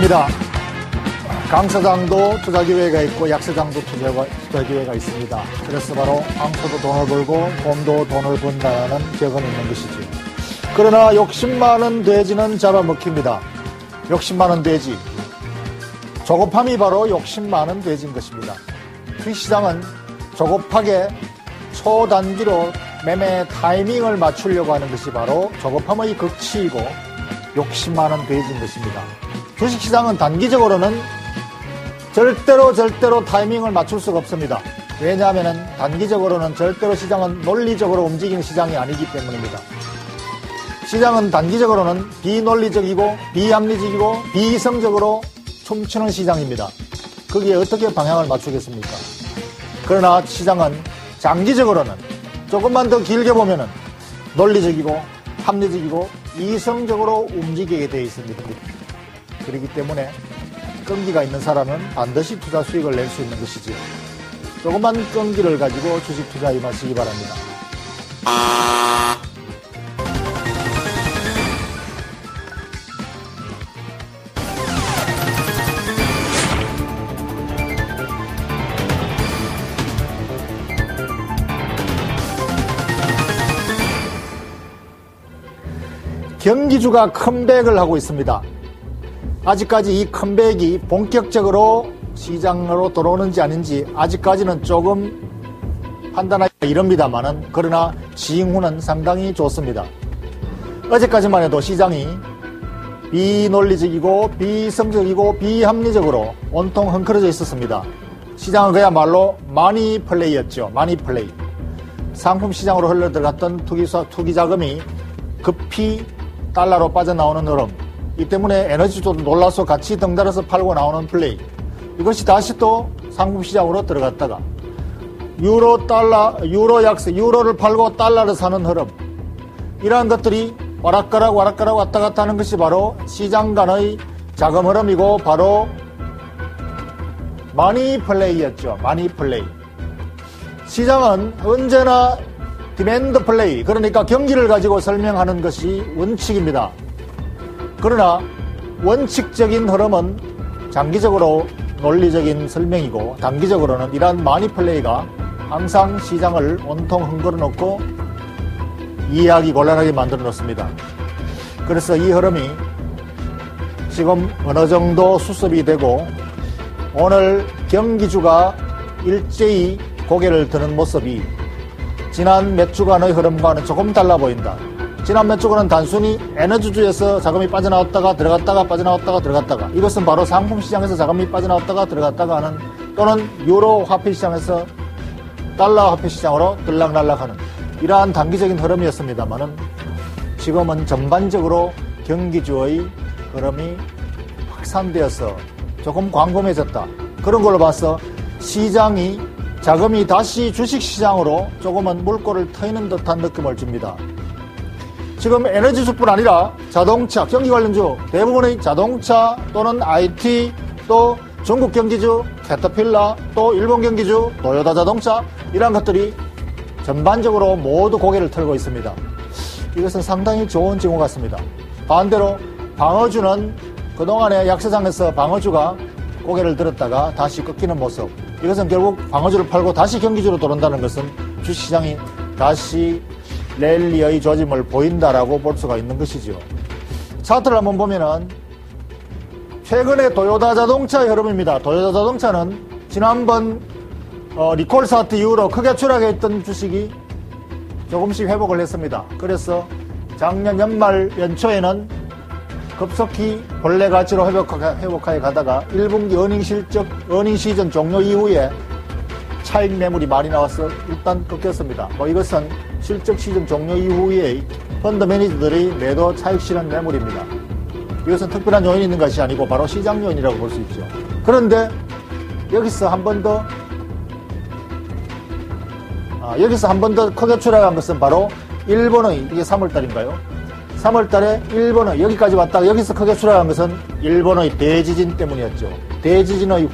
안녕하십니까. 강서장도 투자기회가 있고 약서장도 투자기회가 있습니다. 그래서 바로 황소도 돈을 벌고 곰도 돈을 번다는 격언이 있는 것이죠. 그러나 욕심 많은 돼지는 잡아먹힙니다. 욕심 많은 돼지. 조급함이 바로 욕심 많은 돼지인 것입니다. 주식시장은 조급하게 초단기로 매매 타이밍을 맞추려고 하는 것이 바로 조급함의 극치이고 욕심 많은 돼지인 것입니다. 주식시장은 단기적으로는 절대로 타이밍을 맞출 수가 없습니다. 왜냐하면 단기적으로는 절대로 시장은 논리적으로 움직이는 시장이 아니기 때문입니다. 시장은 단기적으로는 비논리적이고 비합리적이고 비이성적으로 춤추는 시장입니다. 거기에 어떻게 방향을 맞추겠습니까? 그러나 시장은 장기적으로는 조금만 더 길게 보면은 논리적이고 합리적이고 이성적으로 움직이게 되어 있습니다. 그렇기 때문에 끈기가 있는 사람은 반드시 투자 수익을 낼 수 있는 것이지요. 조그만 끈기를 가지고 주식 투자에 임하시기 바랍니다. 경기주가 컴백을 하고 있습니다. 아직까지 이 컴백이 본격적으로 시장으로 들어오는지 아닌지 아직까지는 조금 판단하기가 이릅니다만은 그러나 징후는 상당히 좋습니다. 어제까지만 해도 시장이 비논리적이고 비이성적이고 비합리적으로 온통 헝클어져 있었습니다. 시장은 그야말로 마니플레이였죠. 마니플레이. 상품 시장으로 흘러들어갔던 투기 자금이 급히 달러로 빠져나오는 흐름. 이 때문에 에너지도 놀라서 같이 덩달아서 팔고 나오는 플레이. 이것이 다시 또 상품 시장으로 들어갔다가 유로 약세, 유로를 팔고 달러를 사는 흐름. 이러한 것들이 와락가락 왔다 갔다 하는 것이 바로 시장 간의 자금 흐름이고 바로 마니플레이였죠. 마니플레이. 시장은 언제나 디맨드 플레이, 그러니까 경기를 가지고 설명하는 것이 원칙입니다. 그러나 원칙적인 흐름은 장기적으로 논리적인 설명이고 단기적으로는 이러한 마니플레이가 항상 시장을 온통 흔들어 놓고 이해하기 곤란하게 만들어 놓습니다. 그래서 이 흐름이 지금 어느 정도 수습이 되고 오늘 경기주가 일제히 고개를 드는 모습이 지난 몇 주간의 흐름과는 조금 달라 보인다. 지난 몇 주간은 단순히 에너지주에서 자금이 빠져나왔다가 들어갔다가 빠져나왔다가 들어갔다가, 이것은 바로 상품 시장에서 자금이 빠져나왔다가 들어갔다가 하는, 또는 유로 화폐 시장에서 달러 화폐 시장으로 들락날락하는 이러한 단기적인 흐름이었습니다만은 지금은 전반적으로 경기주의 흐름이 확산되어서 조금 광범해졌다. 그런 걸로 봐서 시장이 자금이 다시 주식시장으로 조금은 물꼬를 트이는 듯한 느낌을 줍니다. 지금 에너지주뿐 아니라 자동차, 경기 관련주, 대부분의 자동차 또는 IT, 또 중국 경기주, 캐터필러, 또 일본 경기주, 토요타 자동차, 이러한 것들이 전반적으로 모두 고개를 틀고 있습니다. 이것은 상당히 좋은 징후 같습니다. 반대로 방어주는 그동안의 약세장에서 방어주가 고개를 들었다가 다시 꺾이는 모습, 이것은 결국 방어주를 팔고 다시 경기주로 들어온다는 것은 주식시장이 다시 랠리의 조짐을 보인다라고 볼 수가 있는 것이죠. 차트를 한번 보면은 최근에 토요타 자동차의 흐름입니다. 토요타 자동차는 지난번 리콜 사태 이후로 크게 추락했던 주식이 조금씩 회복을 했습니다. 그래서 작년 연초에는 급속히 본래 가치로 회복하여 가다가 1분기 어닝 시즌 종료 이후에 차익 매물이 많이 나와서 일단 꺾였습니다. 이것은 실적 시즌 종료 이후에 펀드 매니저들이 매도 차익 실현 매물입니다. 이것은 특별한 요인이 있는 것이 아니고 바로 시장 요인이라고 볼 수 있죠. 그런데 여기서 한 번 더 크게 추락한 것은 바로 일본의, 이게 3월달인가요? 3월달에 일본의, 여기까지 왔다가 여기서 크게 추락한 것은 일본의 대지진 때문이었죠. 대지진의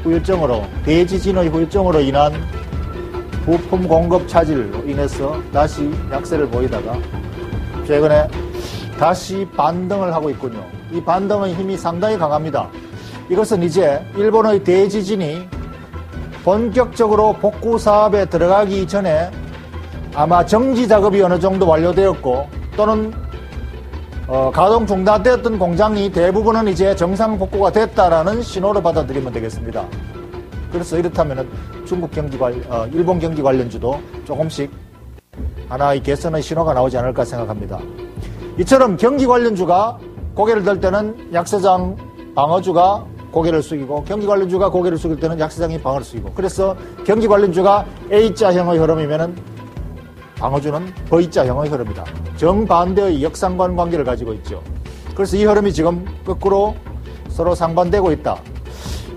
후유증으로 인한 부품 공급 차질로 인해서 다시 약세를 보이다가 최근에 다시 반등을 하고 있군요. 이 반등의 힘이 상당히 강합니다. 이것은 이제 일본의 대지진이 본격적으로 복구 사업에 들어가기 전에 아마 정지 작업이 어느 정도 완료되었고 또는 가동 중단되었던 공장이 대부분은 이제 정상 복구가 됐다라는 신호로 받아들이면 되겠습니다. 그래서 이렇다면 일본 경기 관련주도 조금씩 하나의 개선의 신호가 나오지 않을까 생각합니다. 이처럼 경기 관련주가 고개를 들 때는 약세장 방어주가 고개를 숙이고 경기 관련주가 고개를 숙일 때는 약세장이 방어를 숙이고 그래서 경기 관련주가 A자형의 흐름이면은 방어주는 V자형의 흐름이다. 정반대의 역상관 관계를 가지고 있죠. 그래서 이 흐름이 지금 거꾸로 서로 상반되고 있다.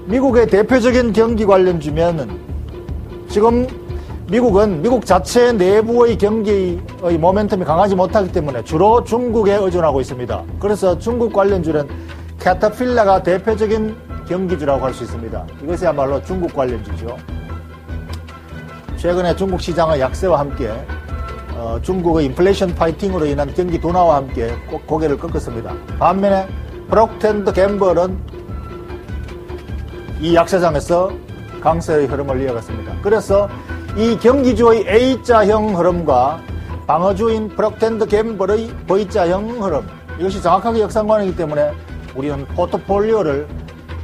미국의 대표적인 경기 관련주면은 지금 미국은 미국 자체 내부의 경기의 모멘텀이 강하지 못하기 때문에 주로 중국에 의존하고 있습니다. 그래서 중국 관련주는 캐터필라가 대표적인 경기주라고 할 수 있습니다. 이것이야말로 중국 관련주죠. 최근에 중국 시장의 약세와 함께 중국의 인플레이션 파이팅으로 인한 경기 둔화와 함께 고개를 꺾었습니다. 반면에 프록텐더 갬블은 이 약세장에서 강세의 흐름을 이어갔습니다. 그래서 이 경기주의 A자형 흐름과 방어주인 프록텐더 갬블의 V자형 흐름, 이것이 정확하게 역상관이기 때문에 우리는 포트폴리오를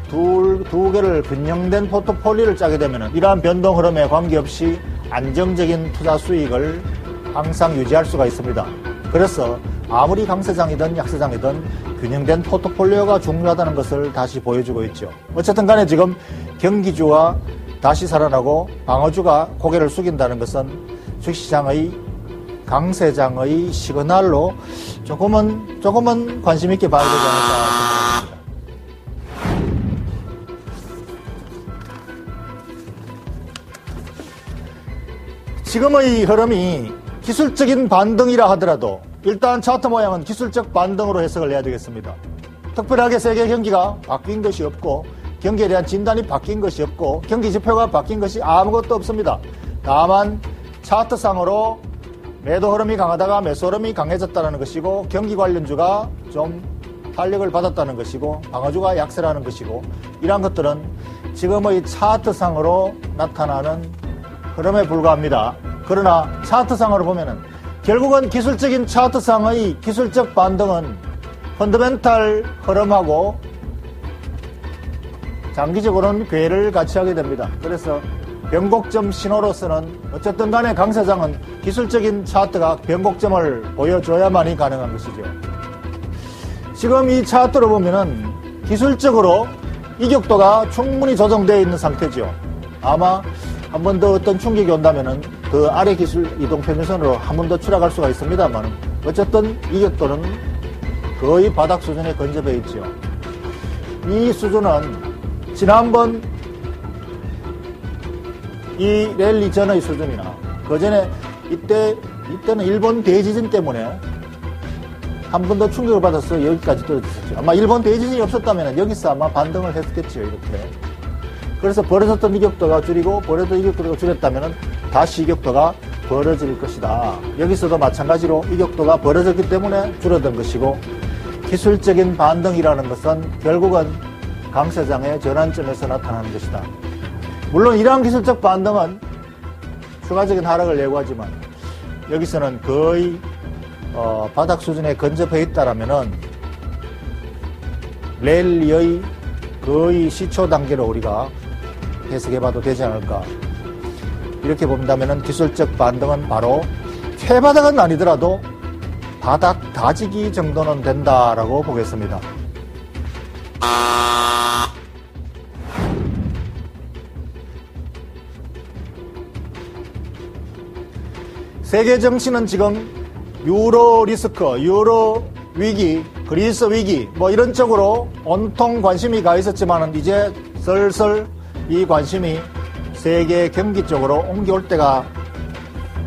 두 개를 균형된 포트폴리오를 짜게 되면 이러한 변동 흐름에 관계없이 안정적인 투자 수익을 항상 유지할 수가 있습니다. 그래서 아무리 강세장이든 약세장이든 균형된 포트폴리오가 중요하다는 것을 다시 보여주고 있죠. 어쨌든 간에 지금 경기주가 다시 살아나고 방어주가 고개를 숙인다는 것은 주식시장의 강세장의 시그널로 조금은 관심 있게 봐야 되지 않을까 생각합니다. 지금의 흐름이 기술적인 반등이라 하더라도 일단 차트 모양은 기술적 반등으로 해석을 해야 되겠습니다. 특별하게 세계 경기가 바뀐 것이 없고 경기에 대한 진단이 바뀐 것이 없고 경기 지표가 바뀐 것이 아무것도 없습니다. 다만 차트상으로 매도 흐름이 강하다가 매수 흐름이 강해졌다는 것이고 경기 관련주가 좀 탄력을 받았다는 것이고 방어주가 약세라는 것이고 이러한 것들은 지금의 차트상으로 나타나는 흐름에 불과합니다. 그러나 차트상으로 보면은 결국은 기술적인 차트상의 기술적 반등은 펀더멘탈 흐름하고 장기적으로는 궤를 같이 하게 됩니다. 그래서 변곡점 신호로서는 어쨌든 간에 강세장은 기술적인 차트가 변곡점을 보여줘야만이 가능한 것이죠. 지금 이 차트로 보면은 기술적으로 이격도가 충분히 조정되어 있는 상태죠. 아마 한 번 더 어떤 충격이 온다면은 그 아래 기술 이동 평균선으로 한 번 더 추락할 수가 있습니다만 어쨌든 이격도는 거의 바닥 수준에 근접해 있죠. 이 수준은 지난번 이 랠리 전의 수준이나 그 전에 이때는 일본 대지진 때문에 한 번 더 충격을 받아서 여기까지 떨어졌었죠. 아마 일본 대지진이 없었다면 여기서 아마 반등을 했겠죠. 이렇게. 그래서 벌어졌던 이격도가 줄이고 벌어졌던 이격도가 줄였다면 다시 이격도가 벌어질 것이다. 여기서도 마찬가지로 이격도가 벌어졌기 때문에 줄어든 것이고 기술적인 반등이라는 것은 결국은 강세장의 전환점에서 나타나는 것이다. 물론 이러한 기술적 반등은 추가적인 하락을 예고하지만 여기서는 거의 바닥 수준에 근접해 있다라면은 랠리의 거의 시초 단계로 우리가 해석해봐도 되지 않을까. 이렇게 본다면은 기술적 반등은 바로 최바닥은 아니더라도 바닥 다지기 정도는 된다라고 보겠습니다. 세계 정치는 지금 유로 리스크, 유로 위기, 그리스 위기 뭐 이런 쪽으로 온통 관심이 가 있었지만은 이제 슬슬 이 관심이 세계 경기 쪽으로 옮겨올 때가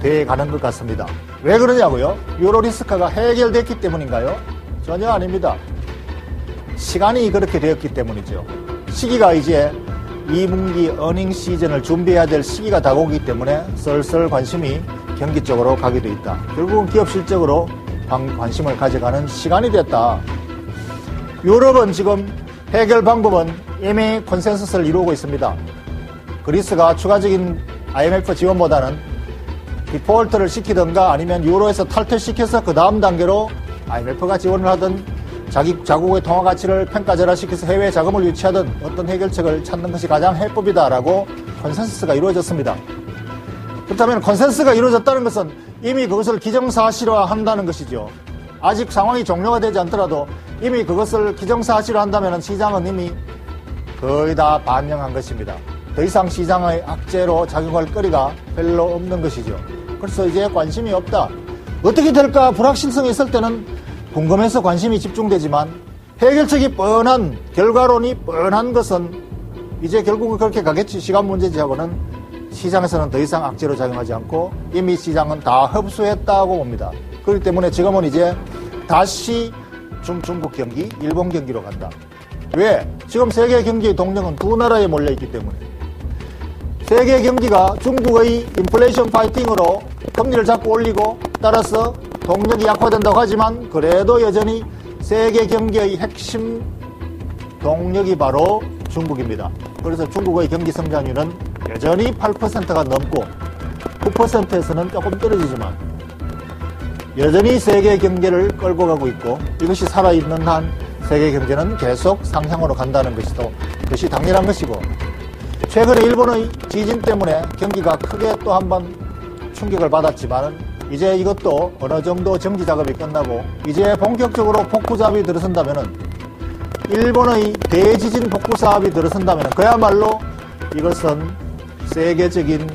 돼 가는 것 같습니다. 왜 그러냐고요? 유로 리스크가 해결됐기 때문인가요? 전혀 아닙니다. 시간이 그렇게 되었기 때문이죠. 시기가 이제 2분기 어닝 시즌을 준비해야 될 시기가 다가오기 때문에 슬슬 관심이 경기 쪽으로 가게 돼 있다. 결국은 기업 실적으로 관심을 가져가는 시간이 됐다. 유럽은 지금 해결 방법은 이미 컨센서스를 이루고 있습니다. 그리스가 추가적인 IMF 지원보다는 디폴트를 시키든가 아니면 유로에서 탈퇴시켜서 그 다음 단계로 IMF가 지원을 하든 자국의 통화 가치를 평가절하시켜서 해외 자금을 유치하든 어떤 해결책을 찾는 것이 가장 해법이다라고 컨센서스가 이루어졌습니다. 그렇다면 컨센서스가 이루어졌다는 것은 이미 그것을 기정사실화한다는 것이죠. 아직 상황이 종료가 되지 않더라도 이미 그것을 기정사실화한다면 시장은 이미 거의 다 반영한 것입니다. 더 이상 시장의 악재로 작용할 거리가 별로 없는 것이죠. 그래서 이제 관심이 없다. 어떻게 될까 불확실성이 있을 때는 궁금해서 관심이 집중되지만 해결책이 뻔한, 결과론이 뻔한 것은 이제 결국은 그렇게 가겠지, 시간 문제지 하고는 시장에서는 더 이상 악재로 작용하지 않고 이미 시장은 다 흡수했다고 봅니다. 그렇기 때문에 지금은 이제 다시 중국 경기, 일본 경기로 간다. 왜? 지금 세계 경기의 동력은 두 나라에 몰려있기 때문에. 세계 경기가 중국의 인플레이션 파이팅으로 금리를 자꾸 올리고 따라서 동력이 약화된다고 하지만 그래도 여전히 세계 경기의 핵심 동력이 바로 중국입니다. 그래서 중국의 경기 성장률은 여전히 8%가 넘고 9%에서는 조금 떨어지지만 여전히 세계 경제를 끌고 가고 있고 이것이 살아있는 한 세계 경제는 계속 상향으로 간다는 것이 당연한 것이고 최근에 일본의 지진 때문에 경기가 크게 또 한 번 충격을 받았지만 이제 이것도 어느 정도 정지 작업이 끝나고 이제 본격적으로 복구 작업이 들어선다면 일본의 대지진 복구 사업이 들어선다면 그야말로 이것은 세계적인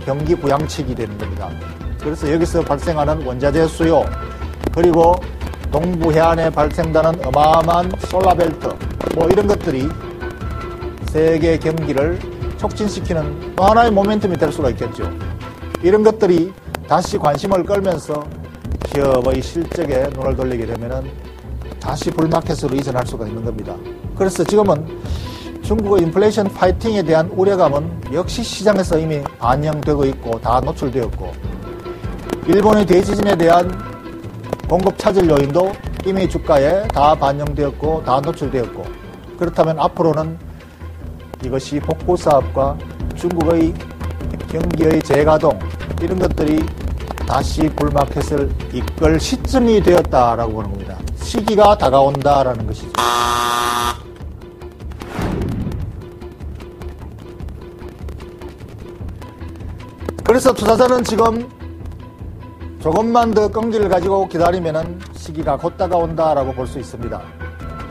경기 부양책이 되는 겁니다. 그래서 여기서 발생하는 원자재 수요 그리고 동부 해안에 발생되는 어마어마한 솔라벨트 이런 것들이 세계 경기를 촉진시키는 또 하나의 모멘텀이 될 수가 있겠죠. 이런 것들이 다시 관심을 끌면서 기업의 실적에 눈을 돌리게 되면은 다시 불마켓으로 이전할 수가 있는 겁니다. 그래서 지금은 중국의 인플레이션 파이팅에 대한 우려감은 역시 시장에서 이미 반영되고 있고 다 노출되었고 일본의 대지진에 대한 공급 차질 요인도 이미 주가에 다 반영되었고 다 노출되었고 그렇다면 앞으로는 이것이 복구 사업과 중국의 경기의 재가동 이런 것들이 다시 불마켓을 이끌 시점이 되었다라고 보는 겁니다. 시기가 다가온다라는 것이죠. 그래서 투자자는 지금 조금만 더 끈기를 가지고 기다리면은 시기가 곧 다가온다라고 볼 수 있습니다.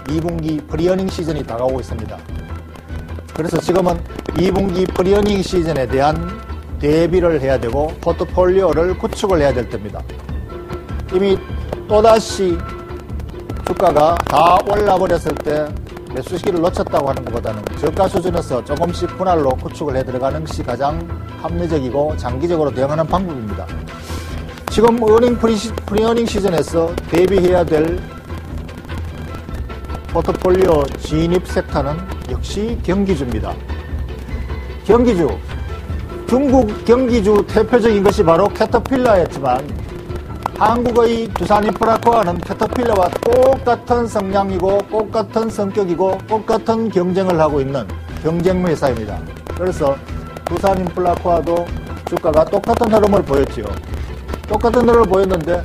2분기 프리어닝 시즌이 다가오고 있습니다. 그래서 지금은 2분기 프리어닝 시즌에 대한 대비를 해야 되고 포트폴리오를 구축을 해야 될 때입니다. 이미 또다시 주가가 다 올라버렸을 때 매수 시기를 놓쳤다고 하는 것보다는 저가 수준에서 조금씩 분할로 구축을 해 들어가는 것이 가장 합리적이고 장기적으로 대응하는 방법입니다. 지금 프리어닝 시즌에서 대비해야 될 포트폴리오 진입 섹터는 역시 경기주입니다. 경기주, 중국 경기주 대표적인 것이 바로 캐터필러였지만 한국의 두산인프라코아는 캐터필러와 똑같은 성향이고 똑같은 성격이고 똑같은 경쟁을 하고 있는 경쟁 회사입니다. 그래서 두산인프라코아도 주가가 똑같은 흐름을 보였지요. 똑같은 흐름을 보였는데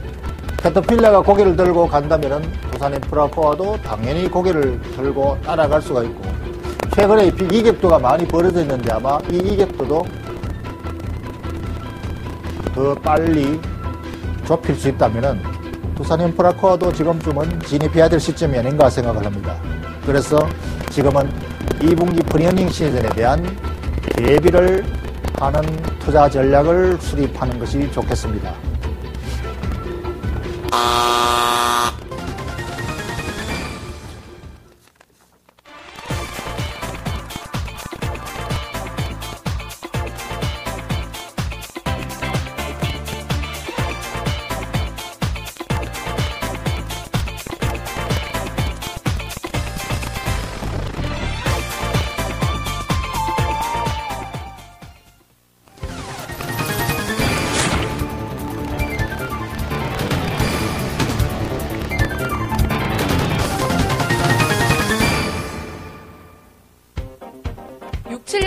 캐터필러가 고개를 들고 간다면 두산인프라코아도 당연히 고개를 들고 따라갈 수가 있고 최근에 이격도가 많이 벌어져 있는데 아마 이 이격도도 더 빨리 좁힐 수 있다면 두산인프라코아도 지금쯤은 진입해야 될 시점이 아닌가 생각을 합니다. 그래서 지금은 2분기 프리어닝 시즌에 대한 대비를 하는 투자 전략을 수립하는 것이 좋겠습니다.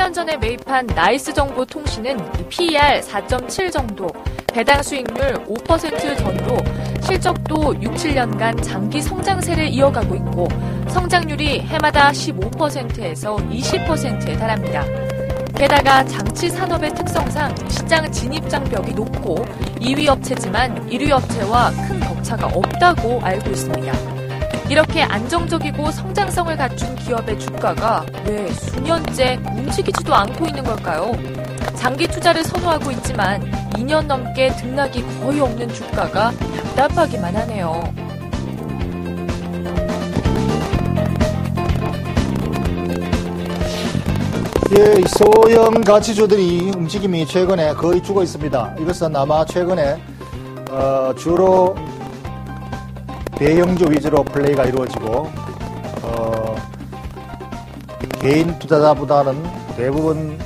1년 전에 매입한 나이스정보통신은 PER 4.7 정도, 배당 수익률 5% 전후로 실적도 6, 7년간 장기 성장세를 이어가고 있고 성장률이 해마다 15%에서 20%에 달합니다. 게다가 장치 산업의 특성상 시장 진입 장벽이 높고 2위 업체지만 1위 업체와 큰 격차가 없다고 알고 있습니다. 이렇게 안정적이고 성장성을 갖춘 기업의 주가가 왜 수년째 움직이지도 않고 있는 걸까요? 장기 투자를 선호하고 있지만 2년 넘게 등락이 거의 없는 주가가 답답하기만 하네요. 예, 소형 가치주들이 움직임이 최근에 거의 죽어 있습니다. 이것은 아마 최근에 주로 대형주 위주로 플레이가 이루어지고 개인 투자자보다는 대부분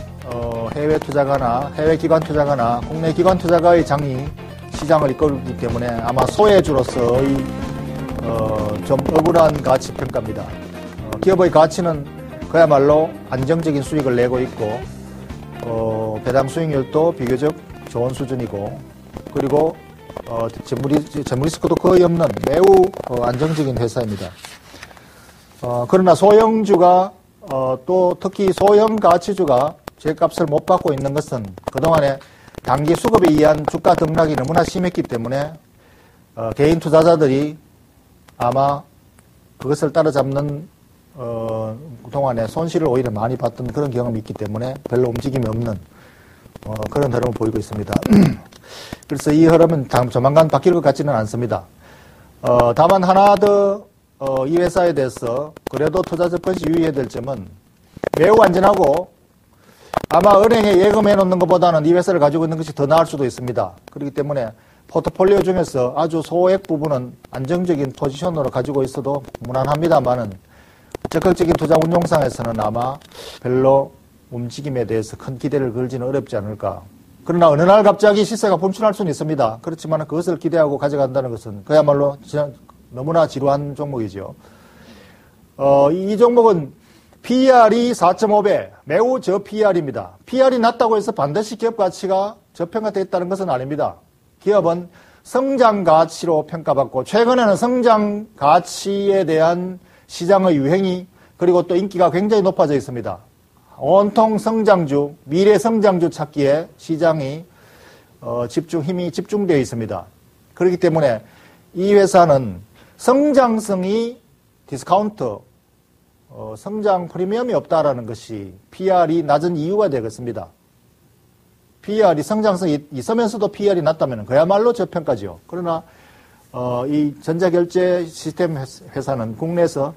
해외 투자가나 해외 기관 투자가나 국내 기관 투자가의 장이 시장을 이끌기 때문에 아마 소외주로서의 좀 억울한 가치 평가입니다. 기업의 가치는 그야말로 안정적인 수익을 내고 있고 배당 수익률도 비교적 좋은 수준이고 그리고 재무 리스크도 거의 없는 매우 안정적인 회사입니다. 그러나 소형주가 또 특히 소형 가치주가 제값을 못 받고 있는 것은 그동안에 단기 수급에 의한 주가 등락이 너무나 심했기 때문에 개인 투자자들이 아마 그것을 따라잡는 그동안에 손실을 오히려 많이 봤던 그런 경험이 있기 때문에 별로 움직임이 없는 그런 흐름을 보이고 있습니다. 그래서 이 흐름은 조만간 바뀔 것 같지는 않습니다. 다만 하나 더 이 회사에 대해서 그래도 투자 접근시 유의해야 될 점은 매우 안전하고 아마 은행에 예금해 놓는 것보다는 이 회사를 가지고 있는 것이 더 나을 수도 있습니다. 그렇기 때문에 포트폴리오 중에서 아주 소액 부분은 안정적인 포지션으로 가지고 있어도 무난합니다만은 적극적인 투자 운용상에서는 아마 별로 움직임에 대해서 큰 기대를 걸지는 어렵지 않을까. 그러나 어느 날 갑자기 시세가 분출할 수는 있습니다. 그렇지만 그것을 기대하고 가져간다는 것은 그야말로 너무나 지루한 종목이죠. 이 종목은 PER이 4.5배, 매우 저PER입니다. PER이 낮다고 해서 반드시 기업 가치가 저평가되어 있다는 것은 아닙니다. 기업은 성장 가치로 평가받고 최근에는 성장 가치에 대한 시장의 유행이 그리고 또 인기가 굉장히 높아져 있습니다. 온통 성장주, 미래 성장주 찾기에 시장이 힘이 집중되어 있습니다. 그렇기 때문에 이 회사는 성장성이 디스카운트, 성장 프리미엄이 없다라는 것이 PER이 낮은 이유가 되겠습니다. PER이 성장성이 있으면서도 PER이 낮다면 그야말로 저평가죠. 그러나 이 전자결제 시스템 회사는 국내에서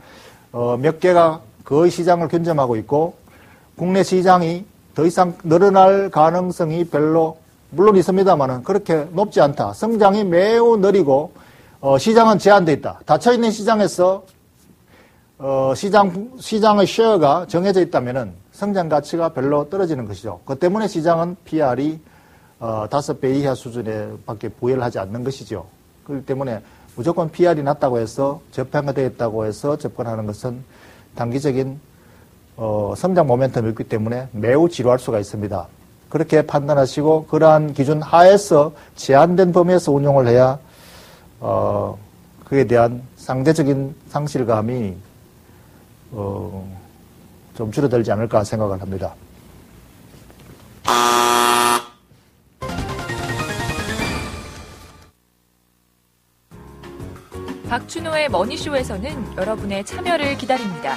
몇 개가 거의 시장을 견점하고 있고 국내 시장이 더 이상 늘어날 가능성이 별로 물론 있습니다만은 그렇게 높지 않다. 성장이 매우 느리고 시장은 제한되어 있다. 닫혀있는 시장에서 시장의 쉐어가 정해져 있다면은 성장 가치가 별로 떨어지는 것이죠. 그 때문에 시장은 PER이 5배 이하 수준에 밖에 부여를 하지 않는 것이죠. 그렇기 때문에 무조건 PER이 낮다고 해서 저평가되어 있다고 해서 접근하는 것은 단기적인 성장 모멘텀이 있기 때문에 매우 지루할 수가 있습니다. 그렇게 판단하시고 그러한 기준 하에서 제한된 범위에서 운용을 해야 그에 대한 상대적인 상실감이 좀 줄어들지 않을까 생각을 합니다. 박준호의 머니쇼에서는 여러분의 참여를 기다립니다.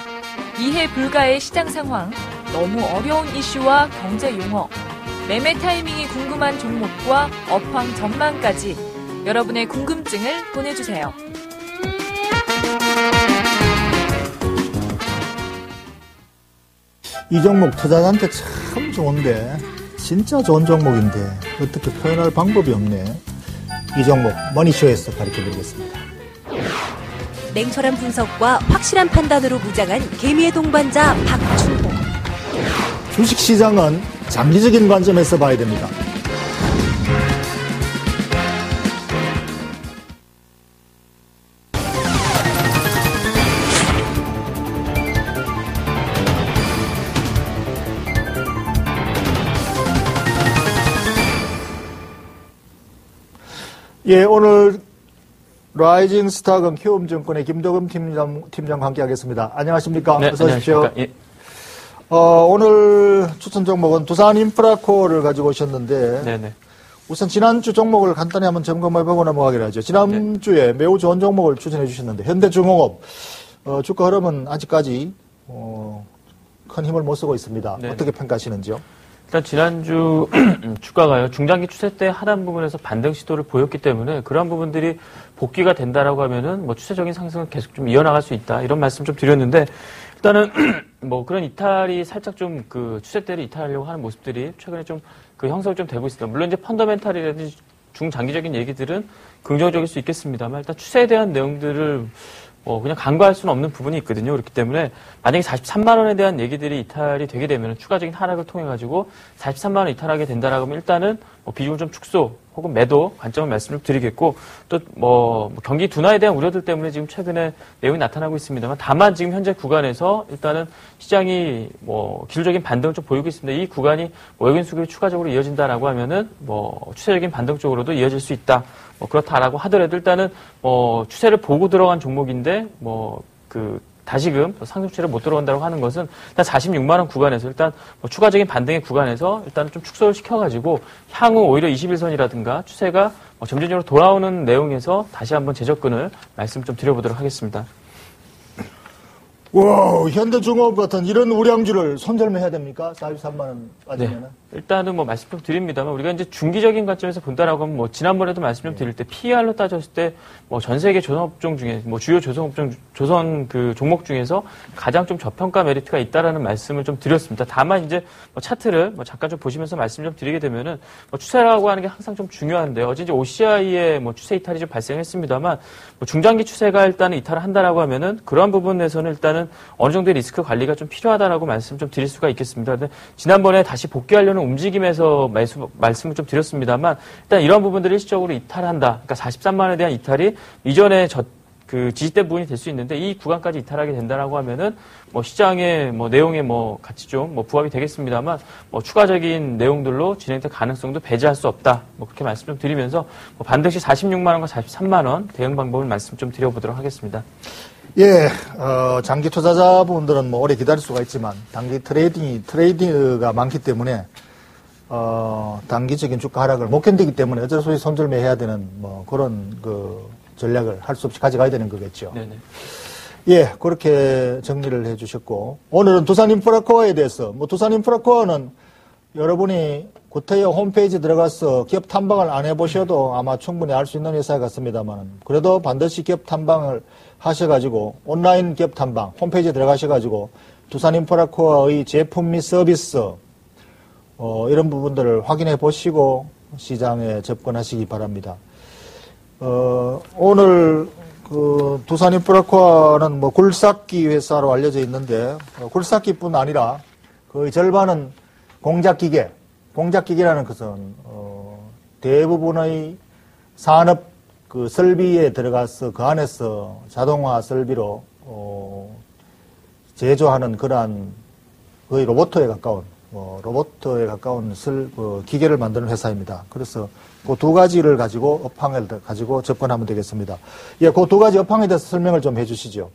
이해 불가의 시장 상황, 너무 어려운 이슈와 경제 용어, 매매 타이밍이 궁금한 종목과 업황 전망까지 여러분의 궁금증을 보내주세요. 이 종목 투자자한테 참 좋은데 진짜 좋은 종목인데 어떻게 표현할 방법이 없네. 이 종목 머니쇼에서 가르쳐드리겠습니다. 냉철한 분석과 확실한 판단으로 무장한 개미의 동반자 박준호. 주식시장은 장기적인 관점에서 봐야 됩니다. 예, 오늘 라이징 스타금 키움증권의 김덕음 팀장과 함께하겠습니다. 안녕하십니까? 네, 어서 오십시오. 안녕하십니까? 예. 오늘 추천 종목은 두산인프라코어를 가지고 오셨는데 네네. 우선 지난주 종목을 간단히 한번 점검해보고 넘어가기로 하죠. 지난주에 매우 좋은 종목을 추천해 주셨는데 현대중공업 주가 흐름은 아직까지 큰 힘을 못 쓰고 있습니다. 네네. 어떻게 평가하시는지요? 일단 지난주 주가가요. 중장기 추세 때 하단 부분에서 반등 시도를 보였기 때문에 그러한 부분들이 복귀가 된다라고 하면은 뭐 추세적인 상승을 계속 좀 이어나갈 수 있다. 이런 말씀 좀 드렸는데 일단은 뭐 그런 이탈이 살짝 좀 그 추세대로 이탈하려고 하는 모습들이 최근에 좀 그 형성이 좀 되고 있습니다. 물론 이제 펀더멘탈이라든지 중장기적인 얘기들은 긍정적일 수 있겠습니다만 일단 추세에 대한 내용들을 그냥 간과할 수는 없는 부분이 있거든요. 그렇기 때문에 만약에 43만 원에 대한 얘기들이 이탈이 되게 되면 추가적인 하락을 통해 가지고 43만 원 이탈하게 된다라고 하면 일단은 비중을 좀 축소 혹은 매도 관점을 말씀을 드리겠고 또 경기 둔화에 대한 우려들 때문에 지금 최근에 내용이 나타나고 있습니다만 다만 지금 현재 구간에서 일단은 시장이 기술적인 반등을 좀 보이고 있습니다. 이 구간이 외국인 수급이 추가적으로 이어진다라고 하면은 추세적인 반등 쪽으로도 이어질 수 있다. 그렇다라고 하더라도 일단은 추세를 보고 들어간 종목인데 다시금 상승 추세를 못 들어간다고 하는 것은 일단 46만 원 구간에서 일단 추가적인 반등의 구간에서 일단 좀 축소를 시켜가지고 향후 오히려 21선이라든가 추세가 점진적으로 돌아오는 내용에서 다시 한번 재접근을 말씀 좀 드려보도록 하겠습니다. 와, 현대중공업 같은 이런 우량주를 손절해야 됩니까? 43만 원 빠지면은? 네. 일단은 말씀 좀 드립니다만 우리가 이제 중기적인 관점에서 본다라고 하면 지난번에도 말씀 좀 드릴 때 PER로 따졌을 때 전 세계 조선업종 중에 주요 조선 그 종목 중에서 가장 좀 저평가 메리트가 있다라는 말씀을 좀 드렸습니다. 다만 이제 차트를 잠깐 좀 보시면서 말씀 좀 드리게 되면은 추세라고 하는 게 항상 좀 중요한데 어제 이제 OCI의 추세 이탈이 좀 발생했습니다만 중장기 추세가 일단은 이탈을 한다라고 하면은 그러한 부분에서는 일단은 어느 정도의 리스크 관리가 좀 필요하다라고 말씀 좀 드릴 수가 있겠습니다. 근데 지난번에 다시 복귀하려는 움직임에서 말씀을 좀 드렸습니다만 일단 이런 부분들을 일시적으로 이탈한다. 그러니까 43만 원에 대한 이탈이 이전에 그 지지대 부분이 될 수 있는데 이 구간까지 이탈하게 된다라고 하면은 시장의 내용에 같이 좀 부합이 되겠습니다만 추가적인 내용들로 진행될 가능성도 배제할 수 없다. 그렇게 말씀 좀 드리면서 반드시 46만 원과 43만 원 대응 방법을 말씀 좀 드려보도록 하겠습니다. 예, 장기 투자자분들은 오래 기다릴 수가 있지만 단기 트레이딩가 많기 때문에 단기적인 주가 하락을 못 견디기 때문에 어쩔 수 없이 손절매해야 되는 그런 전략을 할 수 없이 가져가야 되는 거겠죠. 네네. 예, 그렇게 정리를 해주셨고 오늘은 두산인프라코어에 대해서 두산인프라코어는 여러분이 구태여 홈페이지 들어가서 기업 탐방을 안 해보셔도 아마 충분히 알 수 있는 회사 같습니다만 그래도 반드시 기업 탐방을 하셔가지고 온라인 기업 탐방 홈페이지에 들어가셔가지고 두산인프라코어의 제품 및 서비스 이런 부분들을 확인해 보시고 시장에 접근하시기 바랍니다. 오늘 두산인프라코어는 굴삭기 회사로 알려져 있는데 굴삭기뿐 아니라 거의 절반은 공작기계라는 것은 대부분의 산업 설비에 들어가서 그 안에서 자동화 설비로 제조하는 그러한 거의 로봇에 가까운 기계를 만드는 회사입니다. 그래서 그 두 가지를 가지고 업황을 가지고 접근하면 되겠습니다. 예, 그 두 가지 업황에 대해서 설명을 좀 해주시죠.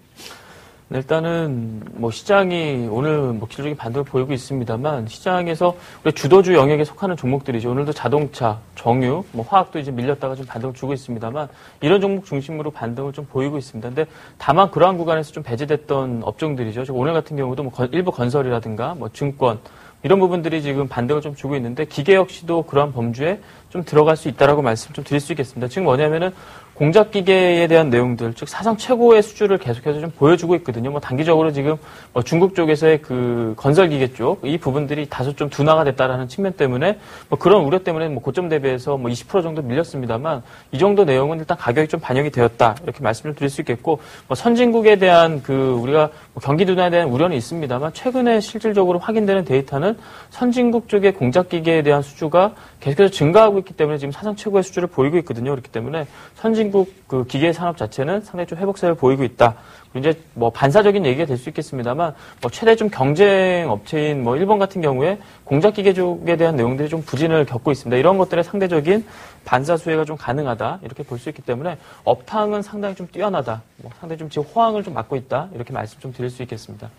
네, 일단은 시장이 오늘 기술적인 반등을 보이고 있습니다만 시장에서 우리 주도주 영역에 속하는 종목들이죠. 오늘도 자동차, 정유, 화학도 이제 밀렸다가 좀 반등을 주고 있습니다만 이런 종목 중심으로 반등을 좀 보이고 있습니다. 근데 다만 그러한 구간에서 좀 배제됐던 업종들이죠. 오늘 같은 경우도 일부 건설이라든가 증권 이런 부분들이 지금 반등을 좀 주고 있는데 기계 역시도 그러한 범주에 좀 들어갈 수 있다라고 말씀 좀 드릴 수 있겠습니다. 지금 뭐냐면은 공작기계에 대한 내용들, 즉 사상 최고의 수주를 계속해서 좀 보여주고 있거든요. 단기적으로 지금 중국 쪽에서의 그 건설기계 쪽 이 부분들이 다소 좀 둔화가 됐다라는 측면 때문에 그런 우려 때문에 고점 대비해서 20% 정도 밀렸습니다만 이 정도 내용은 일단 가격이 좀 반영이 되었다 이렇게 말씀을 드릴 수 있겠고 선진국에 대한 우리가 뭐 경기 둔화에 대한 우려는 있습니다만 최근에 실질적으로 확인되는 데이터는 선진국 쪽의 공작 기계에 대한 수주가 계속해서 증가하고 있기 때문에 지금 사상 최고의 수주를 보이고 있거든요. 그렇기 때문에 선진국 그 기계 산업 자체는 상당히 좀 회복세를 보이고 있다. 이제 뭐 반사적인 얘기가 될 수 있겠습니다만 뭐 최대 좀 경쟁 업체인 뭐 일본 같은 경우에 공작 기계 쪽에 대한 내용들이 좀 부진을 겪고 있습니다. 이런 것들의 상대적인 반사 수혜가 좀 가능하다 이렇게 볼 수 있기 때문에 업황은 상당히 좀 뛰어나다. 뭐 상당히 좀 지금 호황을 좀 맞고 있다 이렇게 말씀 좀 드릴 수 있겠습니다.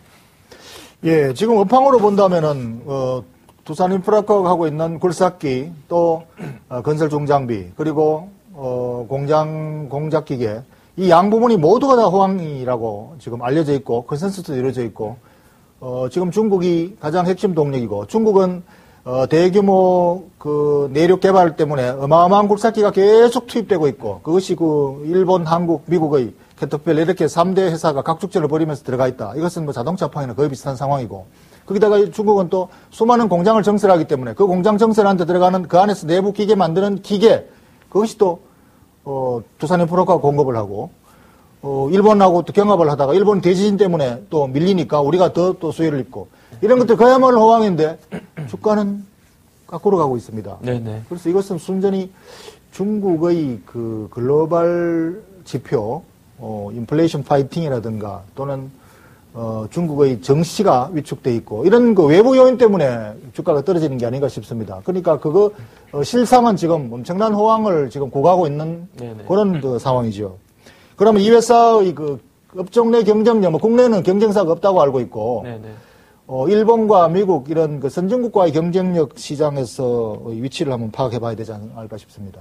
예, 지금 업황으로 본다면은 두산 인프라科하고 있는 굴삭기 또 건설 중장비 그리고 공작 기계 이 양 부분이 모두가 다 호황이라고 지금 알려져 있고 컨센서스도 이루어져 있고 지금 중국이 가장 핵심 동력이고 중국은 대규모 그 내륙 개발 때문에 어마어마한 굴삭기가 계속 투입되고 있고 그것이 그 일본, 한국, 미국의 캐터필러 이렇게 3대 회사가 각축전을 벌이면서 들어가 있다. 이것은 뭐 자동차 업황이나 거의 비슷한 상황이고 거기다가 중국은 또 수많은 공장을 증설하기 때문에 그 공장 증설한 데 들어가는 그 안에서 내부 기계 만드는 기계 그것이 또 두산 인프라가 공급을 하고 일본하고 또 경합을 하다가 일본 대지진 때문에 또 밀리니까 우리가 더 또 수혜를 입고 이런 것들 그야말로 호황인데 주가는 거꾸로 가고 있습니다. 네네. 그래서 이것은 순전히 중국의 그 글로벌 지표 인플레이션 파이팅이라든가 또는 중국의 정시가 위축돼 있고 이런 그 외부 요인 때문에 주가가 떨어지는 게 아닌가 싶습니다. 그러니까 그거 실상은 지금 엄청난 호황을 지금 고가고 있는 네네. 그런 그 상황이죠. 그러면 이 회사의 그 업종 내 경쟁력, 뭐 국내는 경쟁사가 없다고 알고 있고 네네. 일본과 미국 이런 그 선진국과의 경쟁력 시장에서 위치를 한번 파악해봐야 되지 않을까 싶습니다.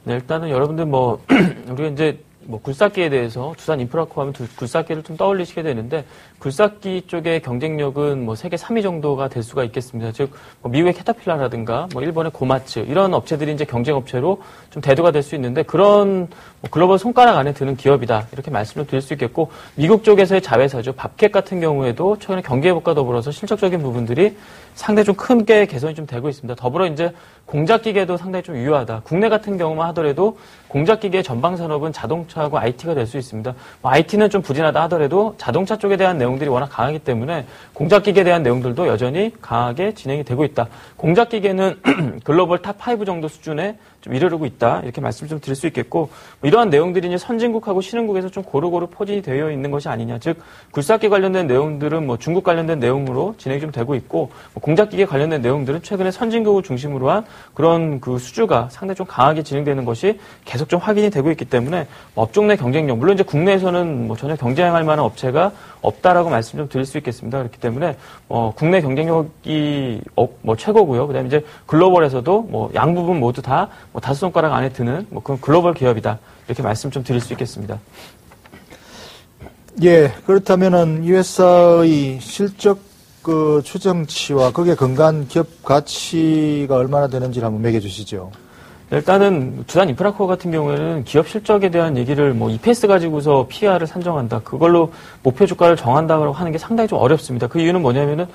네, 일단은 여러분들 뭐 우리가 이제 뭐 굴삭기에 대해서 두산 인프라코 하면 굴삭기를 좀 떠올리시게 되는데 굴삭기 쪽의 경쟁력은 뭐 세계 3위 정도가 될 수가 있겠습니다. 즉 뭐 미국의 캐터필라라든가 뭐 일본의 고마츠 이런 업체들이 이제 경쟁 업체로 좀 대두가 될 수 있는데 그런 뭐 글로벌 손가락 안에 드는 기업이다 이렇게 말씀을 드릴 수 있겠고 미국 쪽에서의 자회사죠 밥캣 같은 경우에도 최근에 경기 회복과 더불어서 실적적인 부분들이 상당히 좀 크게 개선이 좀 되고 있습니다. 더불어 이제 공작기계도 상당히 좀 유효하다. 국내 같은 경우만 하더라도 공작기계 전방 산업은 자동차하고 IT가 될 수 있습니다. 뭐 IT는 좀 부진하다 하더라도 자동차 쪽에 대한 내용들이 워낙 강하기 때문에 공작기계에 대한 내용들도 여전히 강하게 진행이 되고 있다. 공작기계는 글로벌 탑5 정도 수준에 좀 이르르고 있다. 이렇게 말씀을 좀 드릴 수 있겠고 뭐 이러한 내용들이 이제 선진국하고 신흥국에서 좀 고루고루 포진이 되어 있는 것이 아니냐. 즉 굴삭기 관련된 내용들은 뭐 중국 관련된 내용으로 진행이 좀 되고 있고 뭐 공작기계 관련된 내용들은 최근에 선진국을 중심으로 한 그런 그 수주가 상당히 좀 강하게 진행되는 것이 계속 좀 확인이 되고 있기 때문에 뭐 업종 내 경쟁력 물론 이제 국내에서는 뭐 전혀 경쟁할 만한 업체가 없다라고 말씀 좀 드릴 수 있겠습니다. 그렇기 때문에 국내 경쟁력이 뭐 최고고요. 그다음에 이제 글로벌에서도 뭐 양 부분 모두 다 뭐 다섯 손가락 안에 드는 뭐 그런 글로벌 기업이다. 이렇게 말씀 좀 드릴 수 있겠습니다. 예, 그렇다면은 이 회사의 실적 그 추정치와 그게 근간 기업 가치가 얼마나 되는지를 한번 매겨주시죠. 일단은 두산 인프라코어 같은 경우에는 기업 실적에 대한 얘기를 뭐 EPS 가지고서 PR을 산정한다. 그걸로 목표 주가를 정한다고 하는 게 상당히 좀 어렵습니다. 그 이유는 뭐냐면은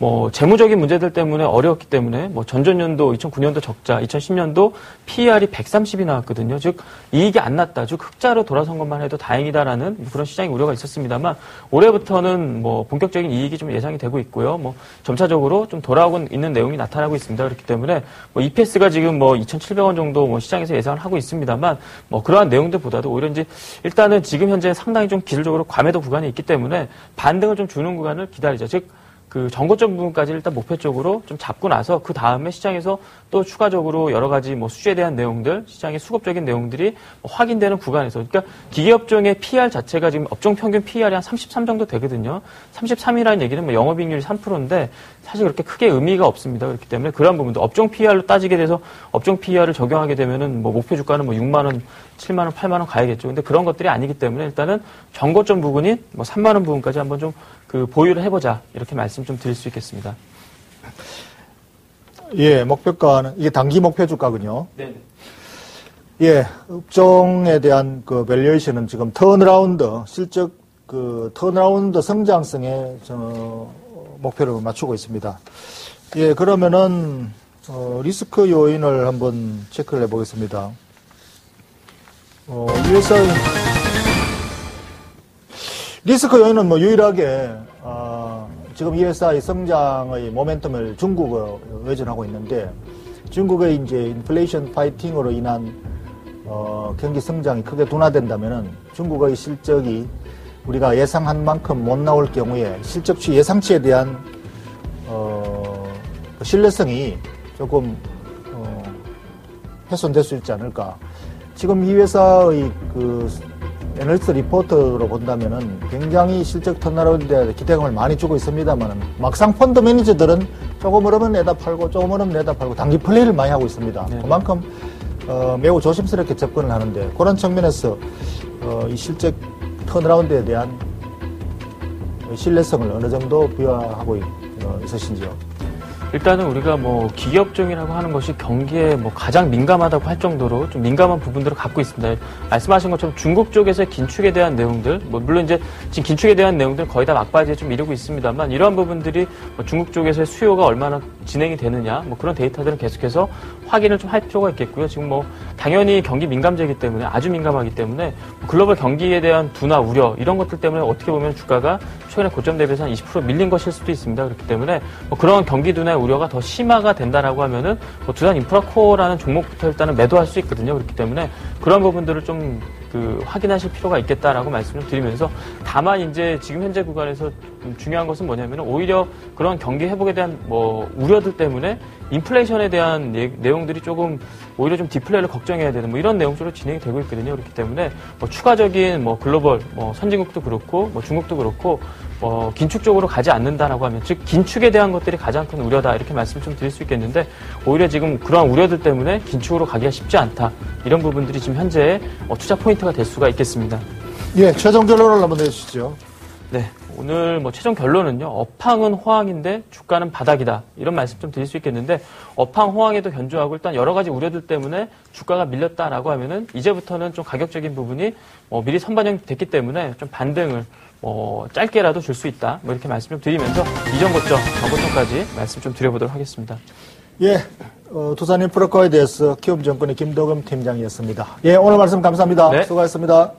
뭐 재무적인 문제들 때문에 어려웠기 때문에 뭐 전전년도 2009년도 적자, 2010년도 PER이 130이 나왔거든요. 즉 이익이 안 났다. 즉 흑자로 돌아선 것만 해도 다행이다라는 그런 시장의 우려가 있었습니다만 올해부터는 뭐 본격적인 이익이 좀 예상이 되고 있고요. 뭐 점차적으로 좀 돌아오고 있는 내용이 나타나고 있습니다. 그렇기 때문에 뭐 EPS가 지금 뭐 2,700원 정도 뭐 시장에서 예상을 하고 있습니다만 뭐 그러한 내용들보다도 오히려 이제 일단은 지금 현재 상당히 좀 기술적으로 과매도 구간이 있기 때문에 반등을 좀 주는 구간을 기다리자. 즉 그 정고점 부분까지 일단 목표 쪽으로 좀 잡고 나서 그 다음에 시장에서 또 추가적으로 여러 가지 뭐 수주에 대한 내용들, 시장의 수급적인 내용들이 확인되는 구간에서 그러니까 기계업종의 PER 자체가 지금 업종 평균 PER이 한 33 정도 되거든요. 33이라는 얘기는 뭐 영업이익률이 3%인데 사실 그렇게 크게 의미가 없습니다. 그렇기 때문에 그런 부분도 업종 PER로 따지게 돼서 업종 PER을 적용하게 되면은 뭐 목표 주가는 뭐 6만 원, 7만 원, 8만 원 가야겠죠. 근데 그런 것들이 아니기 때문에 일단은 정고점 부분인 뭐 3만 원 부분까지 한번 좀 그 보유를 해보자 이렇게 말씀 좀 드릴 수 있겠습니다. 예, 목표가는 이게 단기 목표 주가군요. 네. 예, 업종에 대한 그 밸류에이션은 지금 턴어라운드 실적 그 턴어라운드 성장성에 목표를 맞추고 있습니다. 예, 그러면은 리스크 요인을 한번 체크를 해보겠습니다. 이 회사 리스크 요인은 뭐 유일하게 지금 이 회사의 성장의 모멘텀을 중국으로 의존하고 있는데 중국의 이제 인플레이션 파이팅으로 인한 경기 성장이 크게 둔화된다면은 중국의 실적이 우리가 예상한 만큼 못 나올 경우에 실적치 예상치에 대한 신뢰성이 조금 훼손될 수 있지 않을까. 지금 이 회사의 그 애널리스트 리포트로 본다면은 굉장히 실적 턴어라운드에 대해 기대감을 많이 주고 있습니다만 막상 펀드 매니저들은 조금 오르면 내다 팔고 조금 오르면 내다 팔고 단기 플레이를 많이 하고 있습니다. 네. 그만큼 매우 조심스럽게 접근을 하는데 그런 측면에서 이 실적 턴어라운드에 대한 신뢰성을 어느 정도 부여하고 있으신지요? 일단은 우리가 뭐 기업종이라고 하는 것이 경기에 뭐 가장 민감하다고 할 정도로 좀 민감한 부분들을 갖고 있습니다. 말씀하신 것처럼 중국 쪽에서의 긴축에 대한 내용들, 뭐 물론 이제 지금 긴축에 대한 내용들은 거의 다 막바지에 좀 이르고 있습니다만 이러한 부분들이 뭐 중국 쪽에서의 수요가 얼마나 진행이 되느냐, 뭐 그런 데이터들은 계속해서 확인을 좀 할 필요가 있겠고요. 지금 뭐 당연히 경기 민감제이기 때문에 아주 민감하기 때문에 글로벌 경기에 대한 둔화 우려 이런 것들 때문에 어떻게 보면 주가가 최근에 고점 대비해서 한 20% 밀린 것일 수도 있습니다. 그렇기 때문에 뭐 그런 경기 둔화 우려가 더 심화가 된다라고 하면은 뭐 두산 인프라코어라는 종목부터 일단은 매도할 수 있거든요. 그렇기 때문에 그런 부분들을 좀 확인하실 필요가 있겠다라고 말씀을 드리면서 다만 이제 지금 현재 구간에서 중요한 것은 뭐냐면은 오히려 그런 경기 회복에 대한 뭐 우려들 때문에 인플레이션에 대한 내용들이 조금 오히려 좀 디플레이를 걱정해야 되는 뭐 이런 내용 쪽으로 진행이 되고 있거든요. 그렇기 때문에 뭐 추가적인 뭐 글로벌 뭐 선진국도 그렇고 뭐 중국도 그렇고 긴축 쪽으로 가지 않는다라고 하면 즉 긴축에 대한 것들이 가장 큰 우려다 이렇게 말씀을 좀 드릴 수 있겠는데 오히려 지금 그러한 우려들 때문에 긴축으로 가기가 쉽지 않다 이런 부분들이 지금 현재 투자 포인트가 될 수가 있겠습니다. 예, 최종 결론을 한번 내주시죠. 네, 오늘 뭐 최종 결론은요. 업황은 호황인데 주가는 바닥이다 이런 말씀 좀 드릴 수 있겠는데 업황 호황에도 견조하고 일단 여러 가지 우려들 때문에 주가가 밀렸다라고 하면은 이제부터는 좀 가격적인 부분이 미리 선반영이 됐기 때문에 좀 반등을 짧게라도 줄 수 있다. 뭐 이렇게 말씀 좀 드리면서 이전 고점, 전고점까지 말씀 좀 드려보도록 하겠습니다. 예, 두산 인프라코어에 대해서 키움증권의 김덕음 팀장이었습니다. 예, 오늘 말씀 감사합니다. 네. 수고하셨습니다.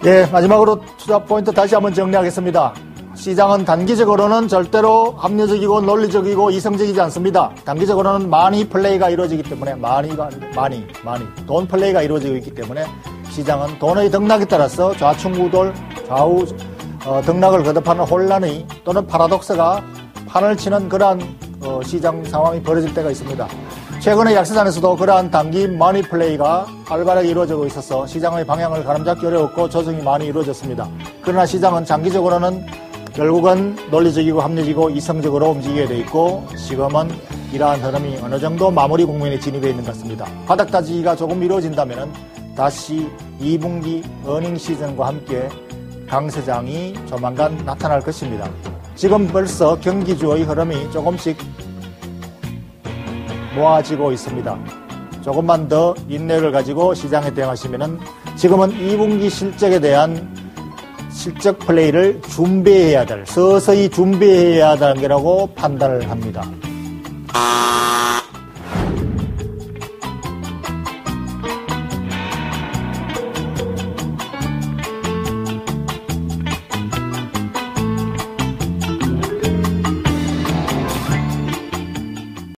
예, 마지막으로 투자 포인트 다시 한번 정리하겠습니다. 시장은 단기적으로는 절대로 합리적이고 논리적이고 이성적이지 않습니다. 단기적으로는 많이 플레이가 이루어지기 때문에 많이 돈 플레이가 이루어지고 있기 때문에 시장은 돈의 등락에 따라서 좌충우돌 좌우 등락을 거듭하는 혼란이 또는 파라독스가 판을 치는 그러한 시장 상황이 벌어질 때가 있습니다. 최근에 약세장에서도 그러한 단기 머니 플레이가 활발하게 이루어지고 있어서 시장의 방향을 가름잡기 어려웠고 조정이 많이 이루어졌습니다. 그러나 시장은 장기적으로는 결국은 논리적이고 합리적이고 이성적으로 움직이게 돼 있고 지금은 이러한 흐름이 어느 정도 마무리 국면에 진입해 있는 것 같습니다. 바닥 다지기가 조금 이루어진다면 다시 2분기 어닝 시즌과 함께 강세장이 조만간 나타날 것입니다. 지금 벌써 경기주의 흐름이 조금씩 모아지고 있습니다. 조금만 더 인내를 가지고 시장에 대응하시면은 지금은 2분기 실적에 대한 실적 플레이를 서서히 준비해야 하는 단계라고 판단을 합니다.